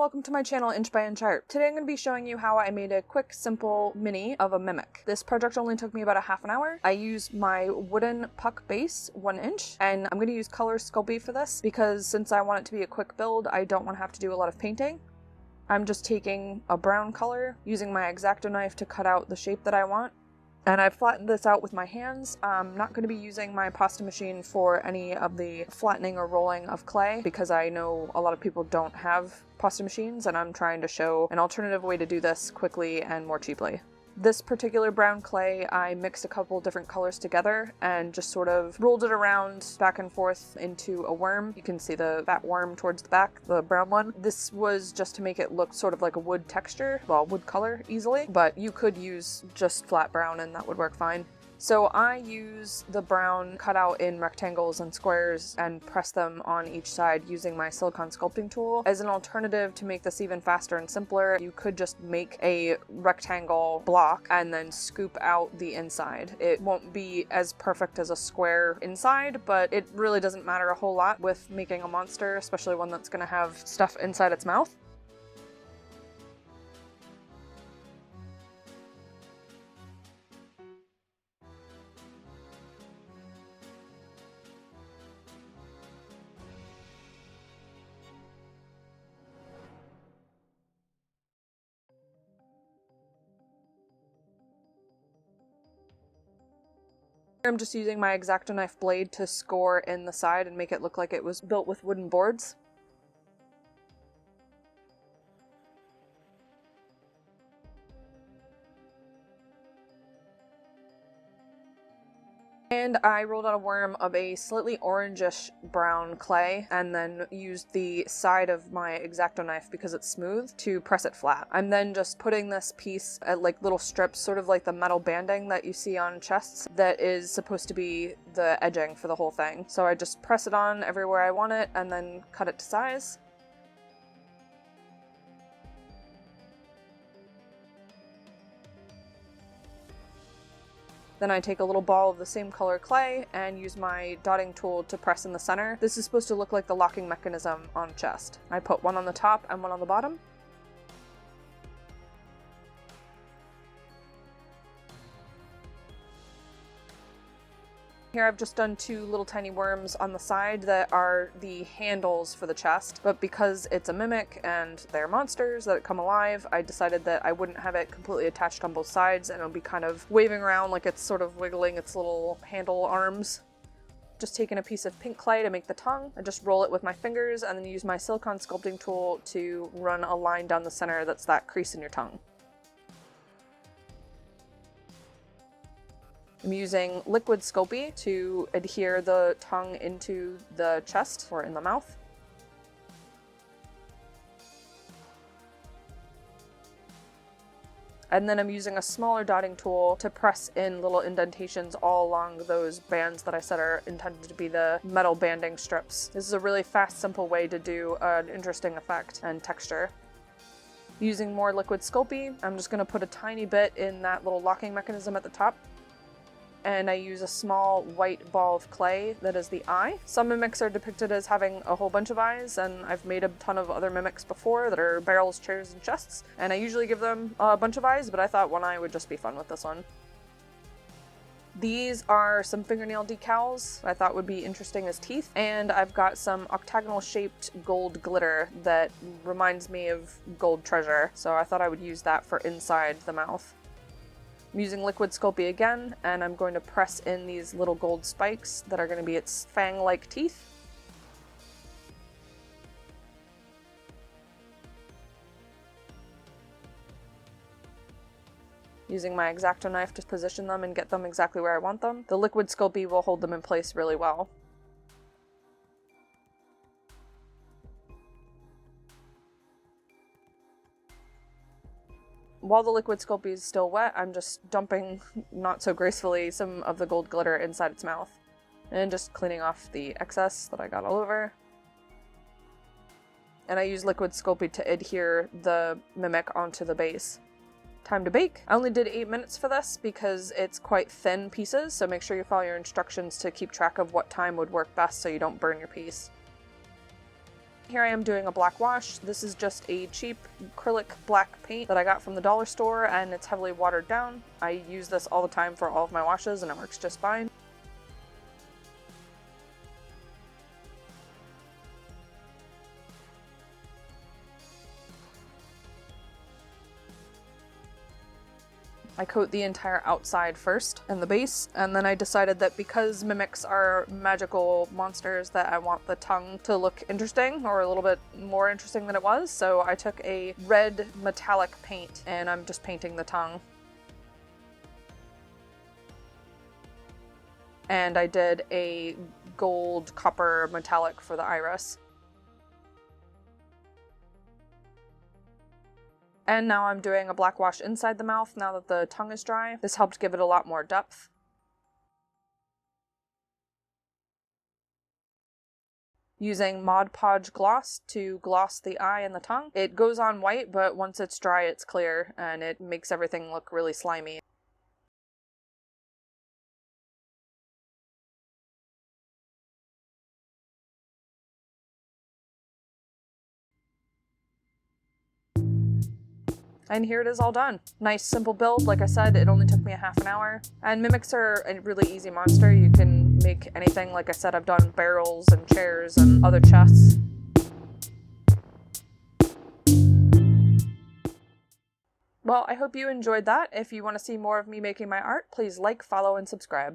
welcome to my channel Inch by Inch Art. Today I'm going to be showing you how I made a quick, simple mini of a mimic. This project only took me about a half an hour. I used my wooden puck base, 1 inch, and I'm going to use color Sculpey for this because since I want it to be a quick build, I don't want to have to do a lot of painting. I'm just taking a brown color, using my X-Acto knife to cut out the shape that I want. And I flattened this out with my hands. I'm not going to be using my pasta machine for any of the flattening or rolling of clay because I know a lot of people don't have pasta machines and I'm trying to show an alternative way to do this quickly and more cheaply. This particular brown clay, I mixed a couple different colors together and just sort of rolled it around back and forth into a worm. You can see the fat worm towards the back, the brown one. This was just to make it look sort of like a wood texture, well, wood color easily, but you could use just flat brown and that would work fine. So I use the brown cut out in rectangles and squares and press them on each side using my silicone sculpting tool. As an alternative to make this even faster and simpler, you could just make a rectangle block and then scoop out the inside. It won't be as perfect as a square inside, but it really doesn't matter a whole lot with making a monster, especially one that's going to have stuff inside its mouth. I'm just using my X-Acto knife blade to score in the side and make it look like it was built with wooden boards. And I rolled out a worm of a slightly orangish brown clay and then used the side of my X-Acto knife because it's smooth to press it flat. I'm then just putting this piece at like little strips, sort of like the metal banding that you see on chests that is supposed to be the edging for the whole thing. So I just press it on everywhere I want it and then cut it to size. Then I take a little ball of the same color clay and use my dotting tool to press in the center. This is supposed to look like the locking mechanism on a chest. I put one on the top and one on the bottom. Here I've just done 2 little tiny worms on the side that are the handles for the chest, but because it's a mimic and they're monsters that come alive, I decided that I wouldn't have it completely attached on both sides and it'll be kind of waving around like it's sort of wiggling its little handle arms. Just taking a piece of pink clay to make the tongue. I just roll it with my fingers and then use my silicone sculpting tool to run a line down the center that's that crease in your tongue. I'm using liquid Sculpey to adhere the tongue into the chest or in the mouth. And then I'm using a smaller dotting tool to press in little indentations all along those bands that I said are intended to be the metal banding strips. This is a really fast, simple way to do an interesting effect and texture. Using more liquid Sculpey, I'm just going to put a tiny bit in that little locking mechanism at the top. And I use a small white ball of clay that is the eye. Some mimics are depicted as having a whole bunch of eyes, and I've made a ton of other mimics before that are barrels, chairs, and chests, and I usually give them a bunch of eyes, but I thought one eye would just be fun with this one. These are some fingernail decals I thought would be interesting as teeth, and I've got some octagonal shaped gold glitter that reminds me of gold treasure, so I thought I would use that for inside the mouth. I'm using liquid Sculpey again, and I'm going to press in these little gold spikes that are going to be its fang-like teeth. Using my X-Acto knife to position them and get them exactly where I want them. The liquid Sculpey will hold them in place really well. While the liquid Sculpey is still wet, I'm just dumping, not so gracefully, some of the gold glitter inside its mouth. And just cleaning off the excess that I got all over. And I use liquid Sculpey to adhere the mimic onto the base. Time to bake. I only did 8 minutes for this because it's quite thin pieces, so make sure you follow your instructions to keep track of what time would work best so you don't burn your piece. Here I am doing a black wash. This is just a cheap acrylic black paint that I got from the dollar store, and it's heavily watered down. I use this all the time for all of my washes and it works just fine. I coat the entire outside first and the base, and then I decided that because mimics are magical monsters that I want the tongue to look interesting, or a little bit more interesting than it was, so I took a red metallic paint and I'm just painting the tongue. And I did a gold copper metallic for the iris. And now I'm doing a black wash inside the mouth now that the tongue is dry. This helped give it a lot more depth. Using Mod Podge gloss to gloss the eye and the tongue. It goes on white, but once it's dry, it's clear, and it makes everything look really slimy. And here it is all done. Nice simple build. Like I said, it only took me a half an hour. And mimics are a really easy monster. You can make anything. Like I said, I've done barrels and chairs and other chests. Well, I hope you enjoyed that. If you want to see more of me making my art, please like, follow, and subscribe.